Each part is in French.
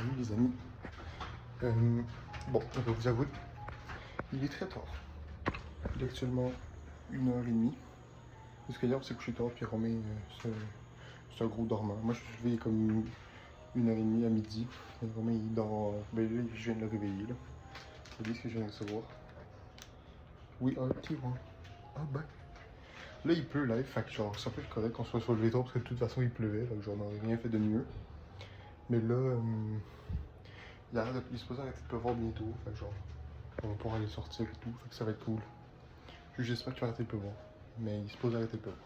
Salut les amis. Bon, on va vous avouer, il est très tard. Il est actuellement 1h30. Parce que hier on s'est couché tard, puis Romain, c'est un gros dormant. Moi je suis levé comme 1h30 à midi. Et Romain il dort. Ben là, je viens de le réveiller. Là. C'est lui ce que je viens de recevoir. Oui, un petit one. Ah ben. Là il pleut live, fait que genre ça peut être correct qu'on soit sur le vélo parce que de toute façon il pleuvait, donc genre on n'aurait rien fait de mieux. Mais là, il est supposé arrêter de pleuvoir bientôt, fait que genre on va pouvoir aller sortir et tout, fait que ça va être cool. J'espère qu'il va arrêter de pleuvoir, mais il est supposé arrêter de pleuvoir.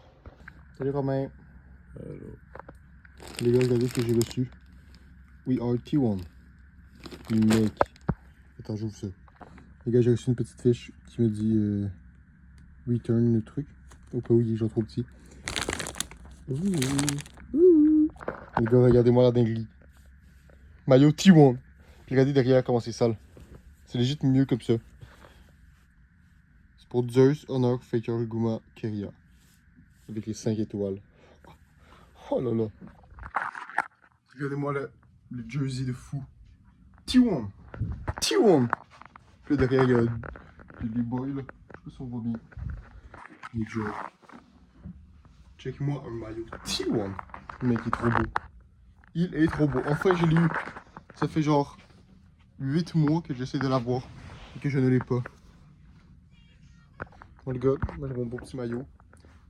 Salut Romain. Hello. Les gars, regardez ce que j'ai reçu. We are T1. Mec. Attends, j'ouvre ça. Les gars, j'ai reçu une petite fiche qui me dit return le truc. Au cas où il est genre trop petit. Ouh. Les gars, regardez-moi la dinguerie. Maillot T1. Puis regardez derrière comment c'est sale. C'est légit mieux comme ça. C'est pour Zeus, Honor, Faker, Guma, Keria. Avec les 5 étoiles. Oh là là. Regardez-moi le jersey de fou. T1. T1. Puis là derrière, il y a les boys là. Je sais pas si on voit bien. Les Joe. Check-moi un maillot T1. Le mec est trop beau. Il est trop beau. Enfin, je l'ai eu. Ça fait genre 8 mois que j'essaie de l'avoir et que je ne l'ai pas. Bon les gars, moi j'ai mon beau petit maillot.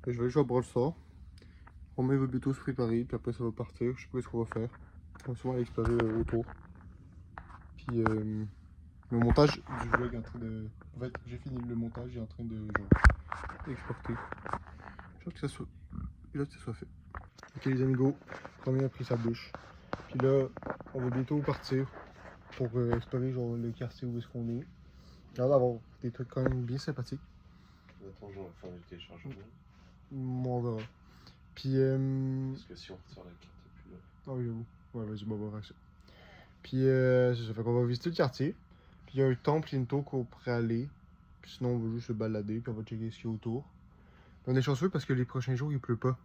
Je vais aller jouer à Brawl Stars. Romain va bientôt se préparer, puis après ça va partir. Je sais pas ce qu'on va faire. On va sûrement aller explorer autour. Puis le montage du vlog est en train de... En fait, j'ai fini le montage, il est en train de genre, exporter. J'ai hâte que ça soit fait. Ok les amigos, Romain a pris sa douche. Puis là, on va bientôt partir pour explorer genre le quartier où est-ce qu'on est. Il y a d'avoir des trucs quand même bien sympathiques. Attends, on va faire le téléchargement. On verra. Puis Parce que si on ressort la carte, il plus là. ah oui, j'avoue. Ouais, vas-y, bon, on va ça. Puis c'est ça, fait qu'on va visiter le quartier. Puis il y a un temple bientôt qu'on pourrait aller. Puis sinon, on va juste se balader, puis on va checker ce qu'il y a autour. On est chanceux parce que les prochains jours, il pleut pas.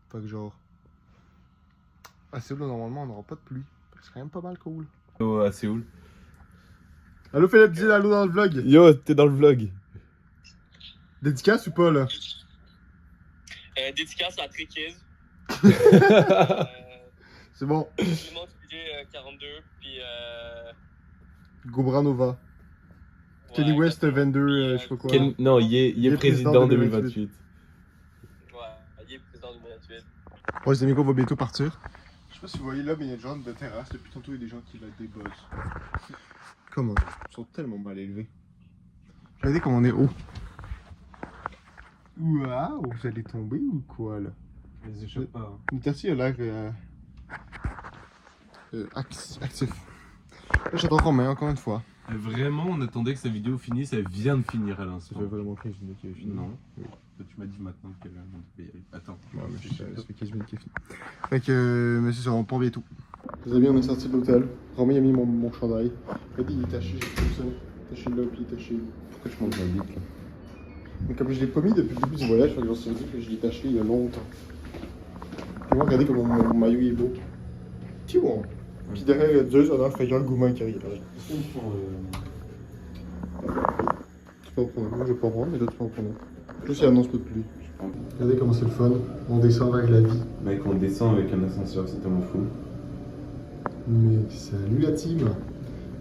Fait que genre... À Séoul, normalement, on n'aura pas de pluie. C'est quand même pas mal cool. Oh, à Séoul. Allô Philippe, dis allô dans le vlog. Yo, t'es dans le vlog. Dédicace ou pas là? Dédicace à Trickies. C'est bon. Clément TPG 42, puis Gobranova. ouais, Kenny West exactement. 22, Puis, je sais pas quoi. Non, il est président 2028. Ouais, il est président 2028. Ouais, les amigos, on va bientôt partir. Je sais pas si vous voyez là, mais il y a des gens de terrasse. Depuis tantôt, il y a des gens qui des buzz. Comment? Ils sont tellement mal élevés. Regardez comme on est haut. Waouh, vous allez tomber ou quoi là? Je les échappe pas. Hein. Nitassi a l'air actif. Là, j'attends Romain encore une fois. Vraiment, on attendait que sa vidéo finisse, elle vient de finir à l'instant. Ça fait vraiment 15 minutes qu'il est fini. Non. Oui. Tu m'as dit maintenant qu'elle devait y aller. Attends. Ouais, mais ça fait 15 minutes qu'il est fini. Fait que, mais c'est ça, on part bientôt. Les amis, on est sorti de l'hôtel. Romain a mis mon chandail. Regardez, il est taché, j'ai tout ça. Taché là, puis il est taché. Pourquoi je monte ma bite là? Mais comme je l'ai pas mis depuis le début du voyage, je me suis dit que je l'ai taché il y a longtemps. Puis moi, regardez comme mon maillot il est beau. Tu vois. Puis derrière, il y a deux Honor, Faker, Guma qui arrive. Est-ce qu'ils font. Tu peux en prendre un, moi je vais pas en prendre, mais toi tu peux en prendre un. Plus il annonce peu de pluie. Regardez comment c'est le fun. On descend vers la vie. Mec, on descend avec un ascenseur, c'est tellement fou. Mais salut la team.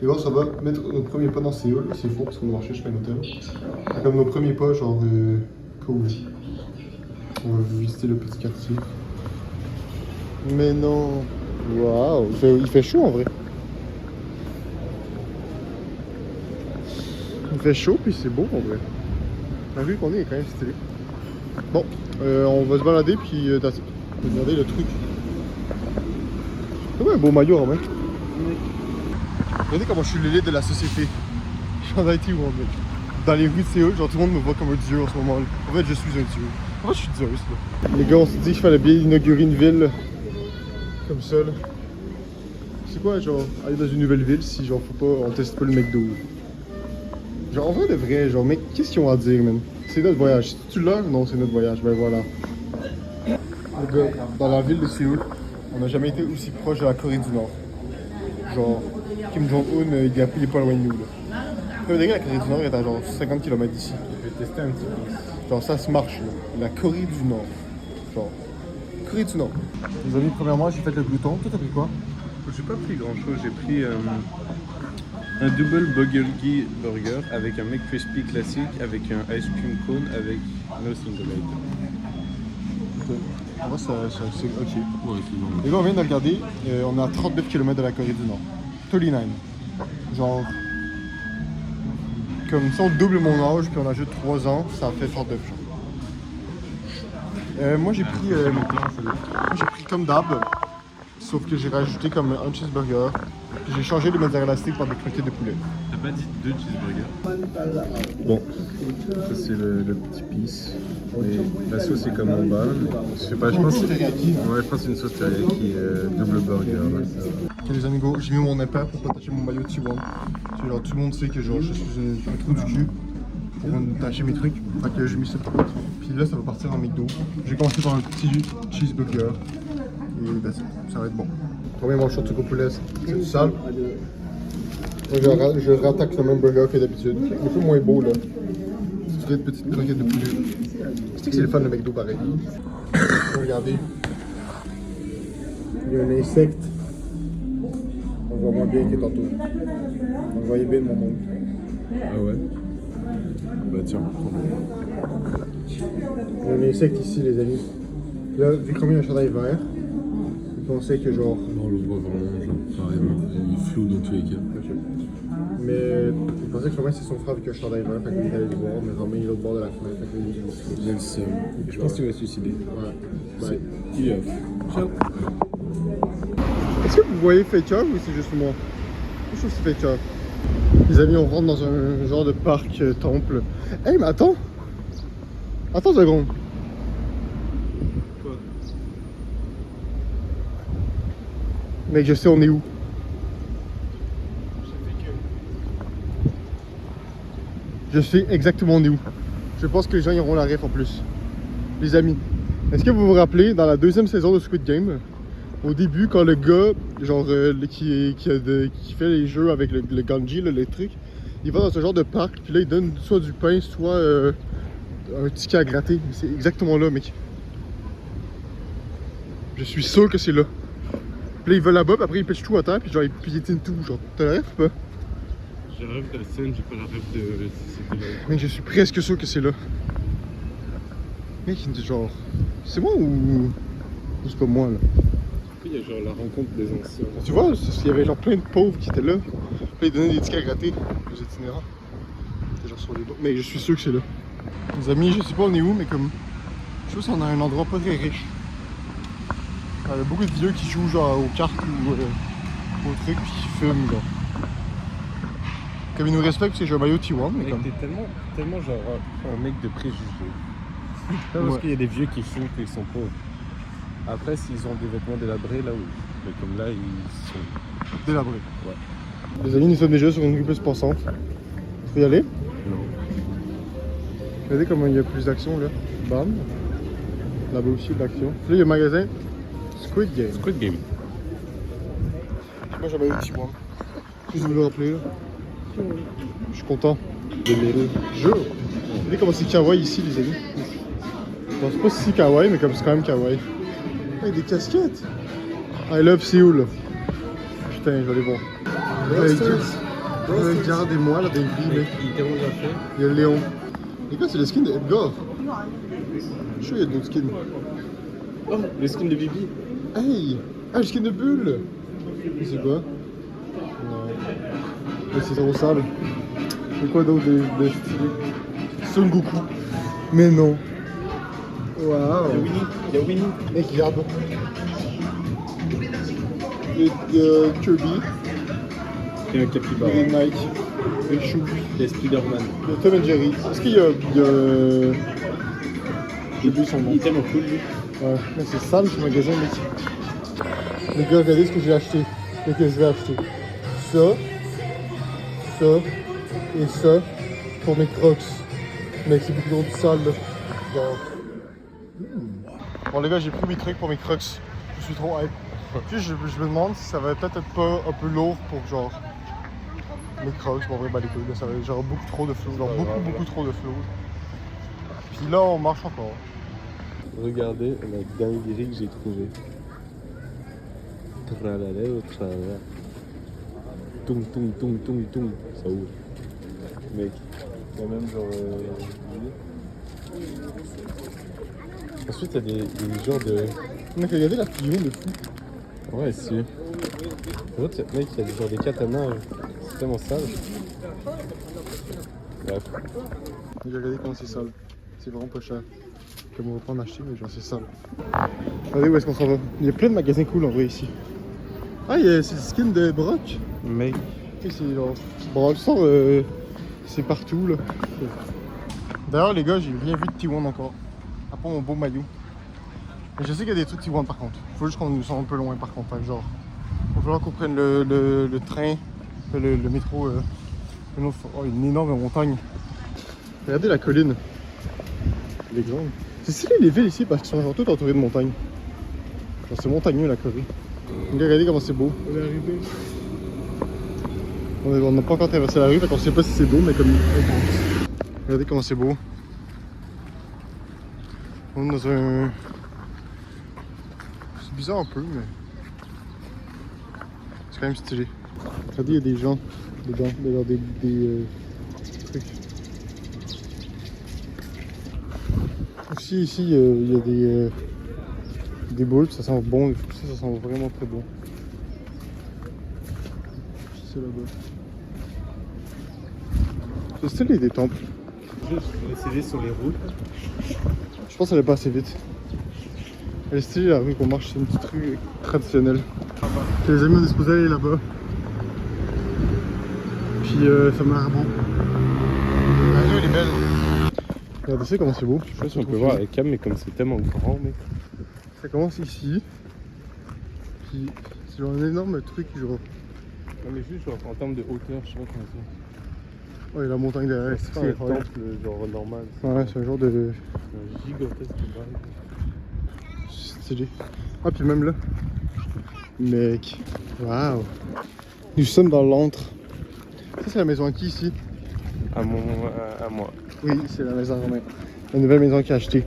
Et bon, ça va mettre nos premiers pas dans Séoul. C'est faux parce qu'on a marché jusqu'à un hôtel. Comme nos premiers pas, genre cool. On va visiter le petit quartier. Mais non. Waouh, il fait chaud en vrai. Il fait chaud puis c'est beau en vrai. La vue qu'on est quand même stylée. Bon, on va se balader puis regardez le truc. C'est un beau maillot en vrai. Regardez comment je suis l'élite de la société. Je suis en Haïti ou en mec. Dans les rues de Séoul, genre tout le monde me voit comme un dieu en ce moment là. En fait je suis un dieu. En fait je suis Zeus là. Les gars on s'est dit qu'il fallait bien inaugurer une ville comme ça là. C'est quoi genre aller dans une nouvelle ville si genre faut pas, on teste pas le McDo. Genre en vrai de vrai, genre mec qu'est-ce qu'ils ont à dire man? C'est notre voyage. Si tu l'as, non c'est notre voyage, ben voilà. Les gars, dans la ville de Séoul, on n'a jamais été aussi proche de la Corée du Nord. Genre Kim Jong-un, il est pas loin de nous. Là. Le degré, la Corée du Nord est à genre 50 km d'ici. Je vais tester un petit peu. Genre, ça se marche, là. La Corée du Nord. Genre, Corée du Nord. Les amis, premièrement, j'ai fait le glouton. Toi, t'as pris quoi? J'ai pas pris grand chose, j'ai pris un double bulgogi burger avec un McCrispy classique, avec un ice cream cone, avec no single item. En vrai, c'est ok. Ouais, c'est bon. Et là, on vient de regarder, on est à 39 km de la Corée du Nord. 39. Genre, comme si on double mon âge, puis on ajoute 3 ans, ça fait 39 genre. Moi, j'ai pris comme d'hab, sauf que j'ai rajouté comme un cheeseburger, puis j'ai changé le mozzarella stick par des croquettes de poulet. T'as pas dit 2 cheeseburgers? Bon, ça c'est le petit piece. Mais la sauce est comme en bas. Je sais pas, je pense que c'est une sauce teriyaki double burger. Là, ça. Ok les amigos, j'ai mis mon impair pour partager mon maillot T1. Genre tout le monde sait que genre je suis un trou du cul pour attacher mes trucs. Fait que j'ai mis ça. Puis là ça va partir en McDo. J'ai commencé par un petit cheeseburger. Et ben, ça va être bon. Premièrement short de poulet, c'est du sale. Je rattaque le même burger que d'habitude. Un peu moins beau là. C'est une petite croquette de poulet. Tu sais que c'est le fun de McDo pareil. Regardez. Il y a un insecte. On voit moins bien que tantôt. On voyait bien mon monde. Ah ouais? Bah tiens, Il y a un insecte ici les amis. Là, vu qu'on a un chandail vert, il pensait que genre. Non, on le voit vraiment, genre, carrément. Il est flou dans tous les cas. Mais il pensait que Romain c'est son frère avec un chandail vert, fait qu'il allait le voir, mais Romain il est l'autre bord de la fenêtre, fait qu'il est Il a le seum. Je pense qu'il va se suicider. Ouais. Ouais. Il est off. Ciao. Est-ce que vous voyez Faker ou c'est juste moi? Je trouve que c'est Faker. Les amis, on rentre dans un genre de parc temple. Hey, mais attends! Attends 2 secondes. Quoi? Mec, je sais on est où. Je sais exactement on est où. Je pense que les gens iront la ref en plus. Les amis, est-ce que vous vous rappelez dans la 2e saison de Squid Game, au début quand le gars, genre qui fait les jeux avec le ganji, le truc, il va dans ce genre de parc, puis là il donne soit du pain, soit un ticket à gratter. C'est exactement là, mec. Je suis sûr que c'est là. Puis là il va là-bas, puis après il pêche tout à terre, puis genre il piétine tout. Genre, t'as la ref ou pas? J'ai le rêve de la scène, j'ai pas le rêve de. C'était là. Mec, je suis presque sûr que c'est là. Mec, genre. C'est moi ou c'est pas moi là? Il y a genre la rencontre des anciens. Tu vois, il y avait genre plein de pauvres qui étaient là. Puis ils donnaient des tickets à gratter aux itinérants. C'était genre sur les dos. Mais je suis sûr que c'est là. Les amis, je sais pas on est où, mais comme. Je pense qu'on a un endroit pas très riche. Il y a beaucoup de vieux qui jouent genre aux cartes ou au truc, puis qui fument genre. Comme ils nous respectent, c'est j'ai un maillot T1, mais comme. T'es tellement genre un mec de préjugés. Pas parce Ouais. qu'il y a des vieux qui fument qu'ils sont pauvres. Après, s'ils ont des vêtements délabrés, là oui. Mais comme là, ils sont. Délabré. Ouais. Les amis, nous sommes déjà sur une rue plus passante. Tu peux y aller? Non. Regardez comment il y a plus d'action là. Bam. Là-bas aussi de l'action. Là, il y a le magasin Squid Game. Squid Game. Moi j'avais un petit moi. Juste vous le rappeler là. Je suis content de mes jeux. Regardez comment c'est kawaii ici les amis. Bon, c'est pas si kawaii mais comme c'est quand même kawaii. Hey, des casquettes. I love Seoul. Putain, je vais aller voir. Regardez-moi là des grilles mec. Il y a le Léon. Les gars, c'est le skin de Edgar. Je suis sûr qu'il y a d'autres skins. Oh, le skin de Bibi. Hey! Ah, le skin de Bulle! C'est quoi? Non. Mais c'est trop sale. C'est quoi d'autre de stylé? Son Goku. Mais non. Waouh! Il y a Winnie. Mec, regarde. Il y a Kirby. Il y a un capybara. Il y a Nike. Il y a Chou. Il y a Spider-Man. Il y a Tom and Jerry. Est-ce qu'il y a. J'ai oublié son nom. Il est tellement cool lui. Ouais, mais c'est sale ce magasin, mec. Les gars, regardez ce que j'ai acheté et que je vais acheter. Ça et ça pour mes crocs. Mec, c'est beaucoup trop sale là. Genre. Bon, les gars, j'ai pris mes trucs pour mes crocs. Je suis trop hype. Puis je me demande si ça va peut-être être pas un peu lourd pour genre les crocs, pour vrai, bah les couilles, là, ça va être genre beaucoup trop de flow, genre beaucoup trop de flow. Puis là on marche encore. Regardez la dinguerie que j'ai trouvée. Tralala ou tralala. Toum toum toum toum toum. Ça ouvre. Mec, il y a même genre. Ensuite, il y a des genres de. Mec, regardez la fillon de fou. Ouais, si. Mec, il y a des genres des katanas. C'est tellement sale. Bref. Regardez comment c'est sale. C'est vraiment pas cher. Comme on va pas en acheter, mais genre c'est sale. Regardez où est-ce qu'on s'en va. Il y a plein de magasins cool en vrai ici. Ah, c'est le skin de Brock. Mec. Tu sais, c'est genre. Bon, le sort, c'est partout là. D'ailleurs, les gars, j'ai rien vu de T1 encore. À part mon beau maillot. Mais je sais qu'il y a des trucs T1 par contre. Faut juste qu'on nous soit un peu loin par contre. Hein, genre, il va falloir qu'on prenne le train, le métro. Une énorme montagne. Regardez la colline. Elle est grande. C'est stylé les villes ici parce qu'elles sont genre toutes entourées de montagnes. Genre c'est montagneux la Corée. Regardez comment c'est beau. On est arrivé. On n'a pas encore traversé la rue, donc on sait pas si c'est beau, mais comme. Regardez comment c'est beau. On est dans un. C'est bizarre un peu, mais. C'est quand même stylé. Regardez, il y a des gens dedans, des trucs. Aussi, ici, il y a des boules, ça sent bon, ça sent vraiment très bon. C'est là-bas. C'est stylé des temples. Juste essayer sur les routes. Je pense qu'elle est pas assez vite. Elle est stylée la rue qu'on marche, c'est une petite rue traditionnelle. Les amis on est supposé aller là-bas. Puis ça m'a l'air beau. La rue elle est belle. Regardez ça comment c'est beau. Je sais pas si on peut voir la cam, mais comme c'est tellement grand, mec. Ça commence ici. Puis c'est genre un énorme truc genre. Non, mais juste genre en termes de hauteur, je sais pas comment c'est. Ouais, la montagne derrière, C'est c'est pas un incroyable. temple genre normal. Ouais, c'est un genre de. Un gigantesque bail. Stylé. Ah, puis même là. Mec. Waouh. Nous sommes dans l'antre. Ça, c'est la maison à qui ici? À moi. Oui, c'est la maison à Romain. La nouvelle maison qu'il a achetée.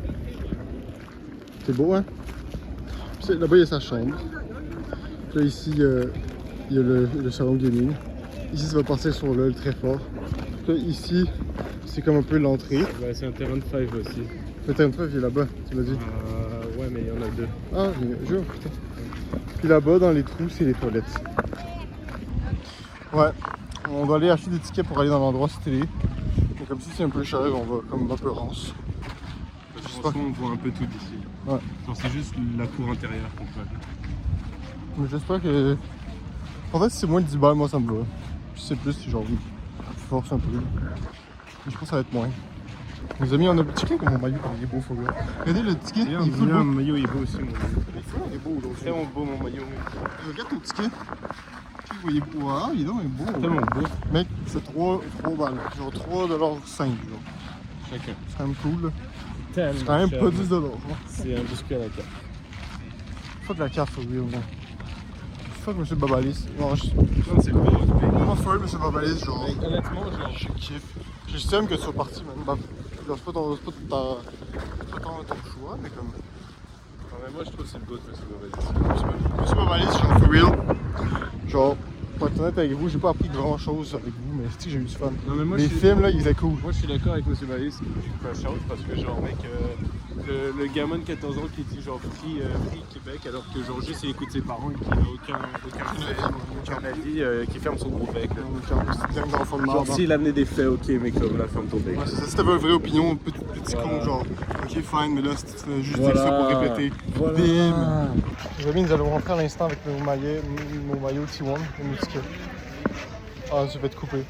C'est beau, hein? Puis là-bas, il y a sa chambre. Puis là, ici, il y a le salon gaming. Ici, ça va passer sur l'œil très fort. Puis là, ici, c'est comme un peu l'entrée. Ouais, c'est un terrain de 5 aussi. Le terrain de il est là-bas, tu m'as dit. Ouais, mais il y en a deux. Ah, mais je putain. Puis là-bas, dans les trous, c'est les toilettes. Ouais, on doit aller acheter des tickets pour aller dans l'endroit stylé. Mais comme si c'est un peu cher, on va comme un peu rance. Franchement, on voit un peu tout d'ici. Ouais. Genre, c'est juste la cour intérieure qu'on peut aller. Mais j'espère que. En fait, si c'est moins de 10 balles, moi ça me va. Si c'est plus, c'est genre. Je force un peu. Mais je pense que ça va être moins. Les amis, on a checké comme mon maillot, il est beau, faut bien. Regardez le ticket, il est full beau. Mon maillot il est beau aussi, mon maillot. Il est beau aujourd'hui. C'est tellement beau, mon maillot, mec. Regarde ton ticket. Il est beau. Ah, il est donc beau. Tellement beau. Mec, c'est 3 balles. Genre 3,5$. Genre. Chacun. C'est quand même cool. Là. Tellement C'est quand même cher, pas mec. 10$. Hein. C'est un biscuit à la carte. Fuck la carte, for real, man. Fuck Monsieur Babalis. Non, je. Non, c'est le meilleur du pays. Comment folle Monsieur Babalis, genre. Mec, honnêtement, genre. Je kiffe. Je t'aime que tu sois parti, man. Bah, genre, c'est pas ton choix, mais comme. Non, mais moi, je trouve que c'est le goût de Monsieur Babalis. Monsieur Babalis, genre, for real. Genre, pour être honnête avec vous, j'ai pas appris grand chose avec vous, mais c'est que j'ai eu du fun. Non, mais moi, Les films, là, ils étaient cool. Moi, je suis d'accord avec Monsieur Babalis. Je suis pas chance parce que, genre, mec, le gamin de 14 ans qui dit, genre, free Québec, alors que, genre, juste il écoute ses parents et qu'il n'a aucun avis, qui ferme son gros bec. Là. C'est un enfant de Genre, marde. s'il amenait des faits, ok, mais comme là, ferme ton bec. Ouais, c'est ça. Si t'avais une vraie opinion, petit con, genre, ok, fine, mais là, c'était juste dire ça pour répéter. Voilà. Bim! Les amis, nous allons rentrer à l'instant avec nos maillots T1 et nos tickets. Ah, je vais te couper.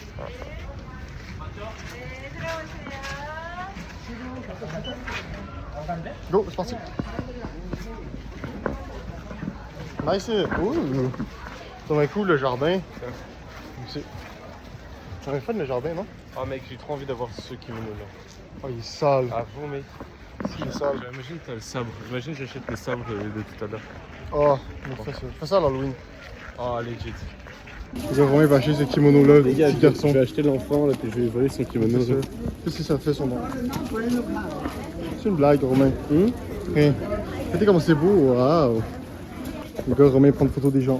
Go, c'est parti. Nice. Ouh. Ça va être cool le jardin. C'est un fun le jardin, non? Ah, mec, j'ai trop envie d'avoir ceux qui kimonos là. Oh, il est sale. Ah, bon, mec. Il est sale. Imagine, t'as le sabre. Imagine, j'achète le sabre de tout à l'heure. Oh, fais ça à l'Halloween. Oh, legit. Les gars, Romain va acheter ce kimono-là, le petit garçon. Je vais acheter l'enfant, là, puis je vais voler son kimono. C'est ça. Qu'est-ce que ça fait son nom? C'est une blague, Romain. Hey. Regardez comment c'est beau, waouh! Les gars, Romain prend une photo des gens.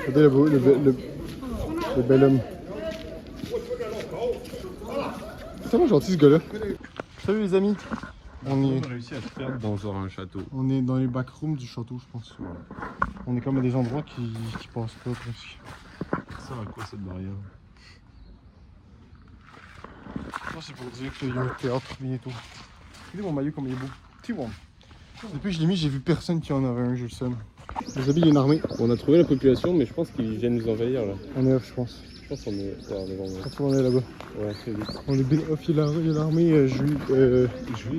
Regardez le bel homme. C'est tellement gentil ce gars-là. Salut les amis. On a réussi à se perdre dans genre un château. est dans les backrooms du château, je pense. On est comme à des endroits qui passent pas presque. Ça à quoi cette barrière? Ça c'est pour dire qu'il y a un théâtre bientôt. Regardez mon maillot comme il est beau. Petit one. Depuis que je l'ai mis, j'ai vu personne qui en avait un, je le sème. Les amis, il y a une armée. On a trouvé la population, mais je pense qu'ils viennent nous envahir là. On est off, je pense. Je pense qu'on est. Ouais, on est vraiment. Je pense qu'on est là-bas. Ouais, très vite. On est bien off, il y a l'armée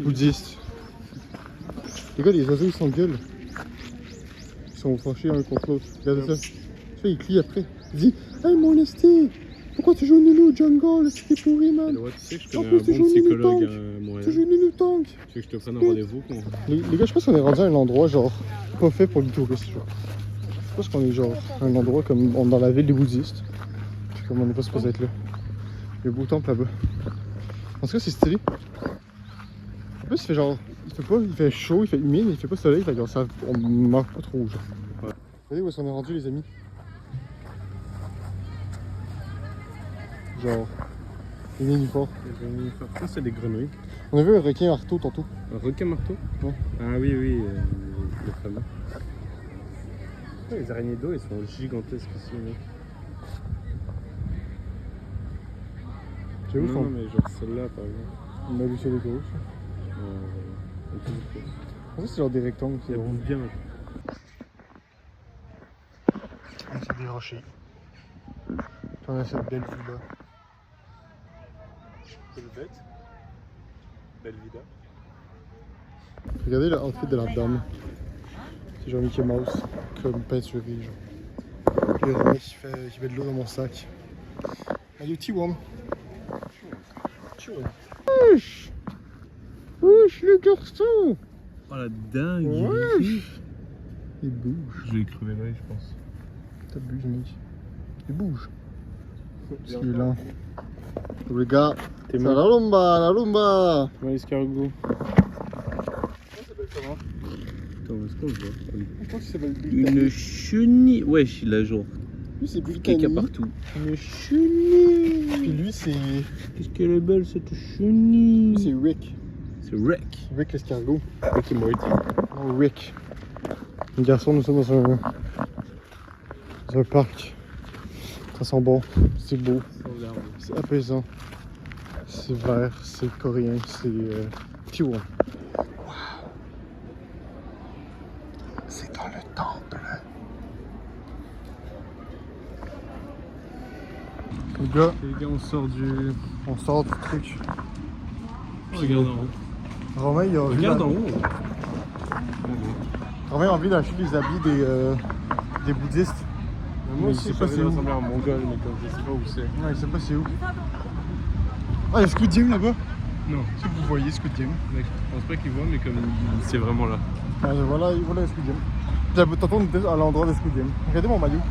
bouddhiste. Les gars, les oiseaux ils s'engueulent. Ils sont fâchés un contre l'autre. Regardez ça. Tu vois, il crie après. Il dit: Hey mon esti, pourquoi tu joues Nounou Jungle? C'est pourri, man. Tu sais que je En connais plus, un tu bon joues psychologue Nounou à Tu Montréal. joues Nounou Tank. Tu veux que je te prenne un rendez-vous quoi? Les gars, je pense qu'on est rendu à un endroit genre pas fait pour les touristes. Genre. Je pense qu'on est genre à un endroit comme dans la ville des bouddhistes. Puis comme on n'est pas supposé être là. Il y a un beau temple là-bas. En tout cas, c'est stylé. En plus, il fait genre. Il fait chaud, il fait humide, il fait pas soleil, fait que genre, ça, on meurt pas trop. Genre. Ouais. Regardez où est-ce qu'on est rendu, les amis. Genre. Il est nulle part. Ça, c'est des grenouilles. On a vu un requin marteau tantôt. Un requin marteau? Ouais. Ah oui, oui, le fameux. Ouais, les araignées d'eau, elles sont gigantesques ici, mec. J'ai vu Non, mais genre celle-là, par exemple. On a vu sur les gros. Un peu plus. En fait, c'est genre des rectangles. Ça bouge bien. C'est des rochers. Puis on a cette belle vue là. C'est le bête. Belle vida. Regardez le outfit de la dame. C'est genre Mickey Mouse, comme peinturé genre. Puis Romain qui met de l'eau dans mon sac. Allez, petit worm. Wesh! Wesh le garçon! Oh la dingue! Wesh! Il bouge. Je vais crever l'œil, je pense. T'abuses, mec. Il bouge. Parce qu'il est lent. Les gars, c'est la lumba, la lumba! Ouais, escargot. Ça s'appelle comment? Attends, est-ce qu'on le voit? Je pense qu'il s'appelle Une chenille. Wesh, il a genre Lui, c'est caca Britannique. partout. Une chenille. Puis lui, c'est Qu'est-ce qu'elle est belle cette chenille? lui, c'est Rick. C'est Rick. Rick l'escargot. Rick et Morty. Oh, Rick. Les garçons, nous sommes dans un parc. Ça sent bon, c'est beau, c'est apaisant, c'est vert, c'est coréen, c'est pure. Wow. C'est dans le temple. Les gars, on sort du truc. Regarde en haut. Romain, il a envie Regarde en haut. Romain a envie d'acheter les habits des bouddhistes. Moi aussi, aussi, je sais pas c'est où. ressembler à un mongol, mais comme je sais pas où c'est. Ouais, je sais pas c'est où. Ah, il y a Squid Game là-bas. Non, Si vous voyez Squid Game. mec, je pense pas qu'il voit, mais comme c'est vraiment là. Ah, voilà Squid Game. Tantôt on était à l'endroit de Squid Game. Regardez mon maillot.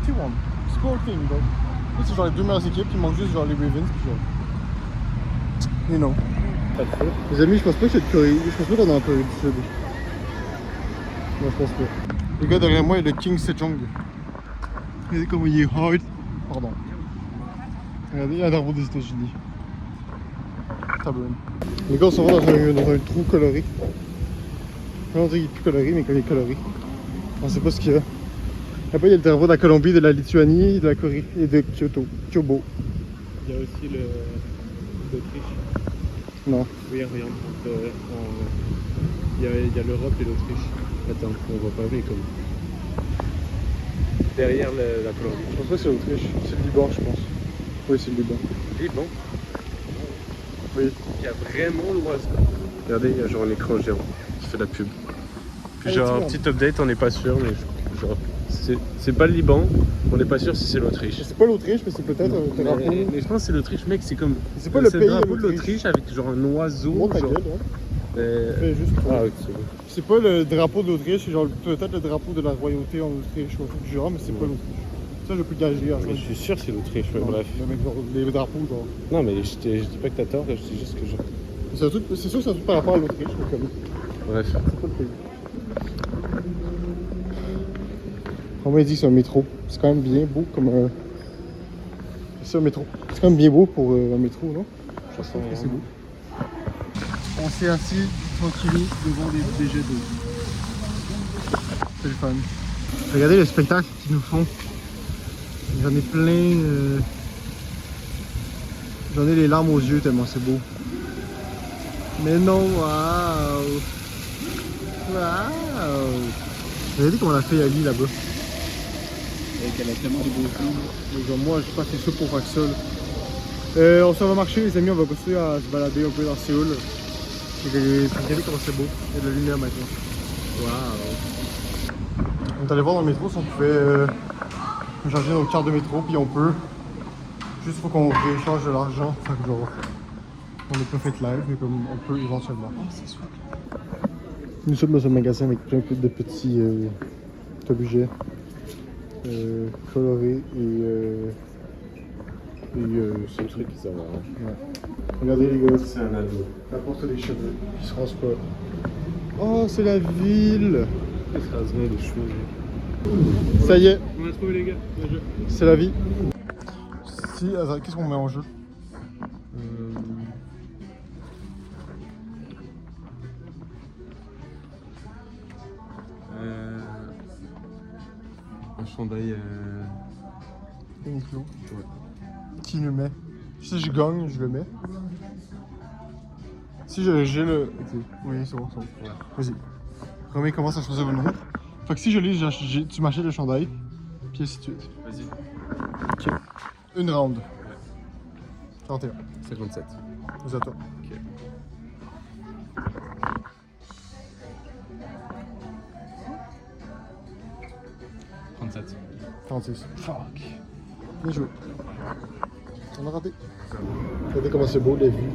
T1. Sporting, bro. Là, c'est genre les deux meilleures équipes, il manque juste genre les Ravens. Puis genre. Mais non. Pas trop. Les amis, je pense pas que c'est de Corée. Je pense pas qu'on est en Corée du Sud. Moi, je pense pas. Les gars, derrière moi, il y a le King Sejong. Regardez comment il est hard. Pardon. Regardez, il y a un drapeau des États-Unis. Tabouin. Les gars, on s'en va dans un trou coloré. On dirait qu'il est plus coloré, mais qu'il est coloré. On sait pas ce qu'il y a. Là-bas, il y a le drapeau de la Colombie, de la Lituanie, de la Corée et de Kyoto. Kyobo. Il y a aussi l'Autriche. Non. Oui, regarde. Il y a l'Europe et l'Autriche. Attends, on voit pas, mais comme. Derrière la Colombie. Je pense pas que c'est l'Autriche. C'est le Liban, je pense. Oui, c'est le Liban. Liban. Oui. Il y a vraiment l'oiseau. Regardez, il y a genre un écran géant qui fait la pub. Puis Ah, genre, petit petit update, on n'est pas sûr, mais genre, c'est pas le Liban, on n'est pas sûr si c'est l'Autriche. C'est pas l'Autriche, mais c'est peut-être un drapeau. Mais je pense que c'est l'Autriche, mec, c'est comme. C'est pas le pays, drapeau de l'Autriche. l'Autriche avec genre un oiseau. Montre ta Genre... gueule, hein. Fais juste pour... Ah, ok, c'est bon. C'est pas le drapeau d'Autriche, c'est genre peut-être le drapeau de la royauté en Autriche ou un truc du genre, mais c'est pas l'Autriche. Ça, je peux gager. Mais je suis sûr que c'est l'Autriche, ouais, bref. Le mec, genre, les drapeaux, genre. Non, mais je dis pas que t'as tort, je dis juste que je. C'est sûr que c'est un truc par rapport à l'Autriche, mais comme. Bref. C'est pas le pays. On m'a dit que c'est un métro. C'est quand même bien beau comme un. C'est un métro. C'est quand même bien beau pour un métro, non? Je trouve que c'est beau. On s'est assis tranquillou devant des jets d'eau. C'est le fun. Regardez le spectacle qu'ils nous font. J'en ai plein. J'en ai les larmes aux yeux tellement c'est beau. Mais non, waouh! Waouh! Regardez comment la fille Ali là-bas. Elle a tellement de beaux films. Genre moi je pense que c'est sûr pour faire ça. On s'en va marcher les amis, on va continuer à se balader un peu dans Séoul. Regardez comment c'est beau, il y a de la lumière maintenant. Waouh! On est allé voir dans le métro si on pouvait changer nos cartes de métro, puis on peut. Juste faut qu'on rééchange de l'argent. Fait que genre, on n'est pas fait live, mais comme on peut éventuellement. Oh, c'est super. Nous sommes dans un magasin avec plein de petits objets colorés et C'est le truc qui servent à rien. ouais. Regardez les gars, C'est un ado. la porte des cheveux, qui se rase pas. Oh, c'est la ville! Il se raserait les cheveux. Ça y est, On a trouvé les gars. Bien joué. c'est la vie. Si, attends, qu'est-ce qu'on met en jeu? Un chandail. Uniqlo. Ouais. Qui le met? Si je gagne, je le mets. Si j'ai le... Ok, oui, c'est bon, c'est bon. Ouais. Vas-y. Romain commence à choisir le nom. Fait que si je l'ai, tu m'achètes le chandail. Puis ainsi de suite. Vas-y. Ok. Une round. 31. 57. Vous à toi. Ok. « 37. 36. Fuck. Bien joué. On a raté. Regardez comment c'est beau, les vues.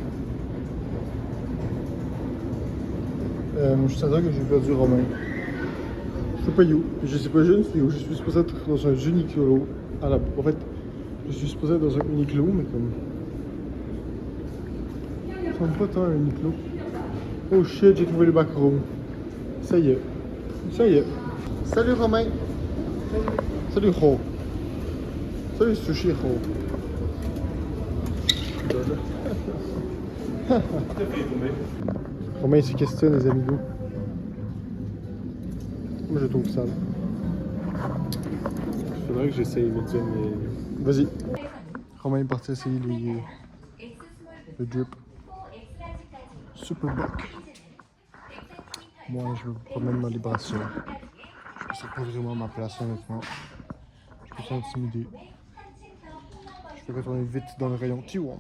Je suis certain que j'ai perdu Romain. Je sais pas où. Je sais pas je ne suis où. Je suis supposé être dans un Uniqlo. En fait, je suis supposé être dans un Uniqlo, mais comme... Ça ressemble pas tant à un Uniqlo. Oh shit, j'ai trouvé le backroom. Ça y est. Ça y est. Salut Romain. Salut Ro. Salut Sushi Ro. Romain il se questionne les amigos. Moi je trouve ça. Il faudrait que j'essaye médium, mais. Vas-y. Romain est parti essayer le drip. Super buck. Moi je me promène dans les brasseurs. Je sais pas vraiment ma place honnêtement. Je me sens intimidé. Je vais retourner vite dans le rayon T1.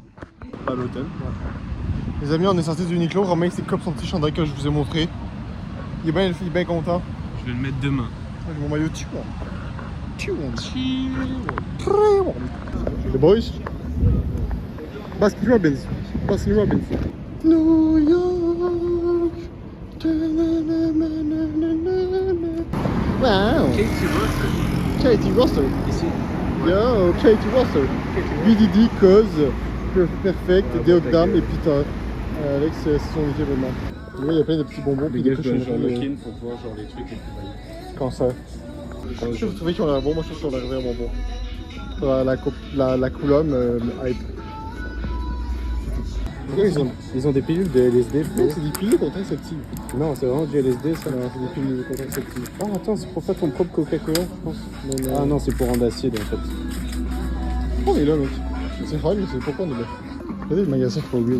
À l'hôtel. Les amis, on est sorti du Uniqlo. Romain s'est comme son petit chandail que je vous ai montré. Il est bien content. Je vais le mettre demain. Avec mon maillot T1. T1. The boys. Baskin Robbins. Baskin Robbins. New York. Wow. Katie Russell. Katie Russell. Ici. Yo, Katie Russell. BDD, Cause, Perfect, Deogdam et Peter. Alex, c'est son équipe maintenant. Là, il y a plein de petits bonbons. Les Puis gars, des je dois genre cochonneries, lock-in pour voir genre les trucs les plus vaillants. Cancer. Je vous trouvez qu'ils ont l'air bon, moi je trouve qu'ils ont l'air vraiment bon. La coulombe, hype. Ils ont des pilules de LSD, Non, c'est des pilules contraceptives. Non, c'est vraiment du LSD ça. Non, c'est des pilules contraceptives. Ah, attends, c'est pour faire ton propre Coca-Cola, je pense. Ah non, c'est pour rendre acide en fait. Pourquoi on est là, mec? C'est fun, mais c'est pourquoi on est là? Regardez le magasin pour lui,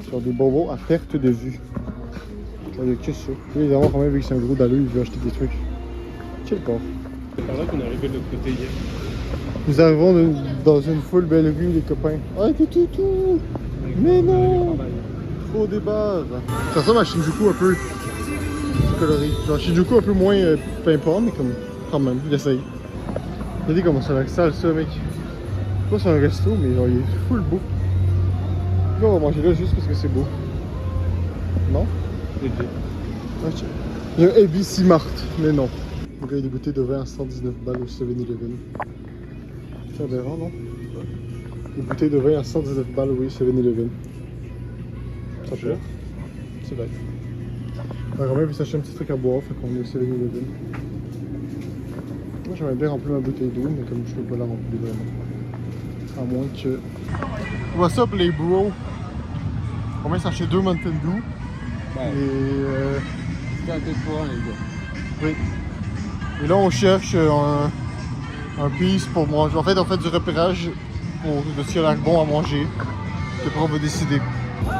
genre des bonbons à perte de vue. Genre de que ça. Lui, évidemment, quand même, vu que c'est un gros dalleux, il veut acheter des trucs. Quel corps. C'est par là qu'on est arrivé de l'autre côté hier. Nous arrivons dans une foule belle vue, les copains. Ah, tout. Mais non! Trop des barres. Ça ressemble à Shinjuku un peu. C'est coloré. Genre Shinjuku un peu moins pimpant, mais comme quand même, il essaye. Regardez comment ça a l'air sale, ça, mec. Pas c'est un resto, mais genre il est full beau. Là, on va manger là juste parce que c'est beau. Non? Léger. Ok. Il y a ABC Mart, mais non. Le gars, il est goûté de vin à 119 balles au 7-Eleven. C'est aberrant, non? Une bouteille de vin à 119 balles, oui, 7-Eleven. Ça peut. C'est bête. On a quand même vu s'acheter un petit truc à boire, fait qu'on est au 7-Eleven. Moi, j'aimerais bien remplir ma bouteille d'eau, mais comme je peux pas la remplir vraiment. À moins que. What's up, les bros? On va s'acheter 2 Mountain Dew. Ouais. Et. C'était un peu pour un, les gars. Oui. Et là, on cherche un piece pour manger. En fait, on fait du repérage pour de ce qui a l'air bon à manger. Puis après, on va décider.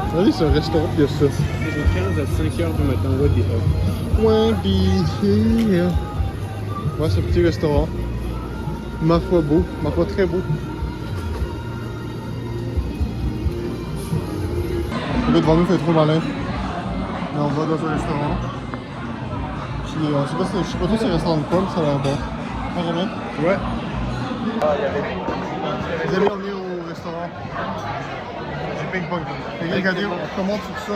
Regardez, c'est un restaurant qui a ça. C'est de 15 à 5 heures du matin, what the fuck. Ouais, puis. Ouais, c'est un petit restaurant. Ma foi beau, ma foi très beau. Le gars devant nous fait trop malin. Mais on va dans un restaurant. Puis je sais pas trop si c'est un restaurant de quoi, mais ça a l'air bon. Ah, Romain? Ouais. Les amis, on est au restaurant. C'est ping pong. Les gars, regardez, on commande sur ça.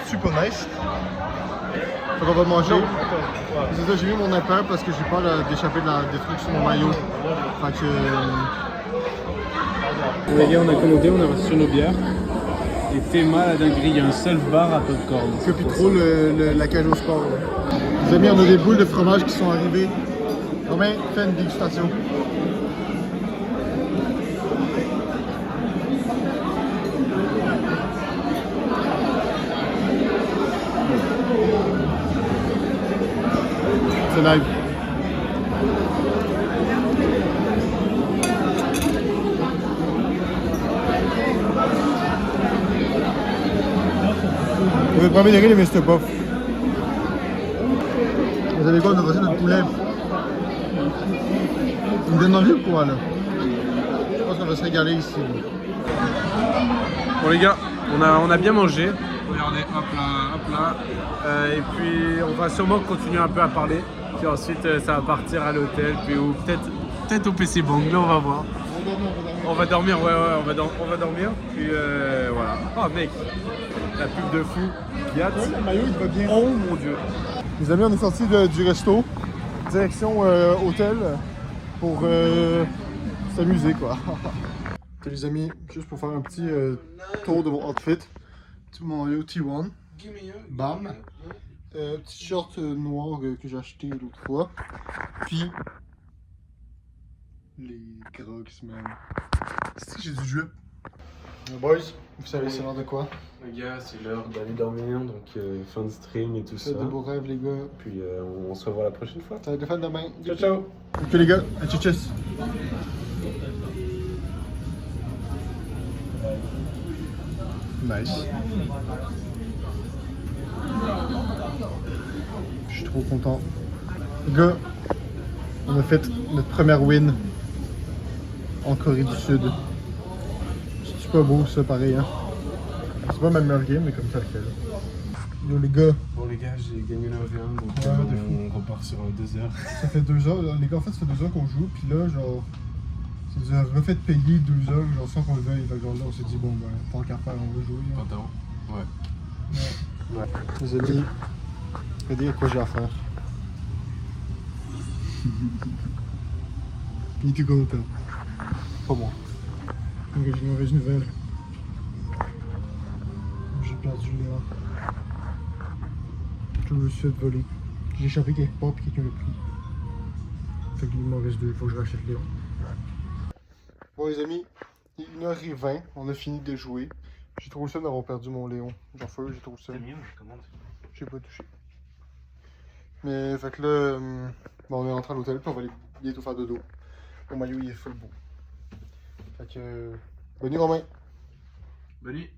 C'est super nice. Fait qu'on va manger. C'est ça, j'ai mis mon impair parce que j'ai peur d'échapper de la destruction de mon maillot. Fait que. Les gars, on a commandé, on a reçu nos bières. Et Théma, la dinguerie, il y a un seul bar à popcorn. Copie trop la cage au sport. Là. Les amis, on a des boules de fromage qui sont arrivées. Romain, fais une dégustation. C'est live. On va premier degré les Mr. Puff. Vous savez quoi, on a reçu notre poulet. Il me donne envie ou quoi là? Je pense qu'on va se régaler ici. Bon les gars, on a bien mangé. Regardez, hop là. Et puis on va sûrement continuer un peu à parler. Puis ensuite ça va partir à l'hôtel, puis ou peut-être au PC Bang, là on va voir. On va dormir, ouais, on va dormir. Puis voilà. Oh mec, la pub de fou. Giat. Ouais, le maillot il va bien. Oh mon dieu. Les amis, on est sortis du resto. Direction hôtel pour s'amuser quoi. Ok, les amis, juste pour faire un petit tour de mon outfit. Tout mon maillot T1. Bam. Petit short noir que j'ai acheté l'autre fois. Puis les Crocs, man. C'est que j'ai du drip. Boys, vous savez c'est l'heure de quoi? Les gars, c'est l'heure d'aller dormir, donc fin de stream et tout ça. Faites de beaux rêves les gars. Puis on se revoit la prochaine fois. Ça va être le fun demain. Ciao, ciao. Ok les gars, à tchitchis. Nice. Je suis trop content. Les gars, on a fait notre première win en Corée du Sud. C'est pas beau ça pareil hein. C'est pas ma meilleure game mais comme ça le fait là. Yo les gars, Bon les gars, j'ai gagné 9-1, donc Ouais, de fou. on repart sur 2 heures. ça fait 2 heures, les gars en fait ça fait 2 heures qu'on joue puis là genre ça nous a refait payer 2 heures genre sans qu'on le veuille. Fait que genre là on s'est dit bon ben tant qu'à faire on va jouer. Hein. Pardon. Ouais. Les amis, regardez à quoi j'ai affaire. Il était content. Pas moi. Donc j'ai une mauvaise nouvelle. J'ai perdu Léa. Je me suis fait voler. J'ai échappé quelque part puis quelqu'un l'a pris. Fait qu'il m'en reste 2, il faut que je rachète Léa. Bon les amis, il est 1h20, on a fini de jouer. J'ai trop le seul d'avoir perdu mon Léon. Genre feu, j'ai trop le seul. J'ai pas touché. Mais fait que là, bon, on est rentré à l'hôtel puis on va aller bientôt faire dodo. Mon maillot il est full beau. Fait que, bonne nuit Romain. Bonne nuit.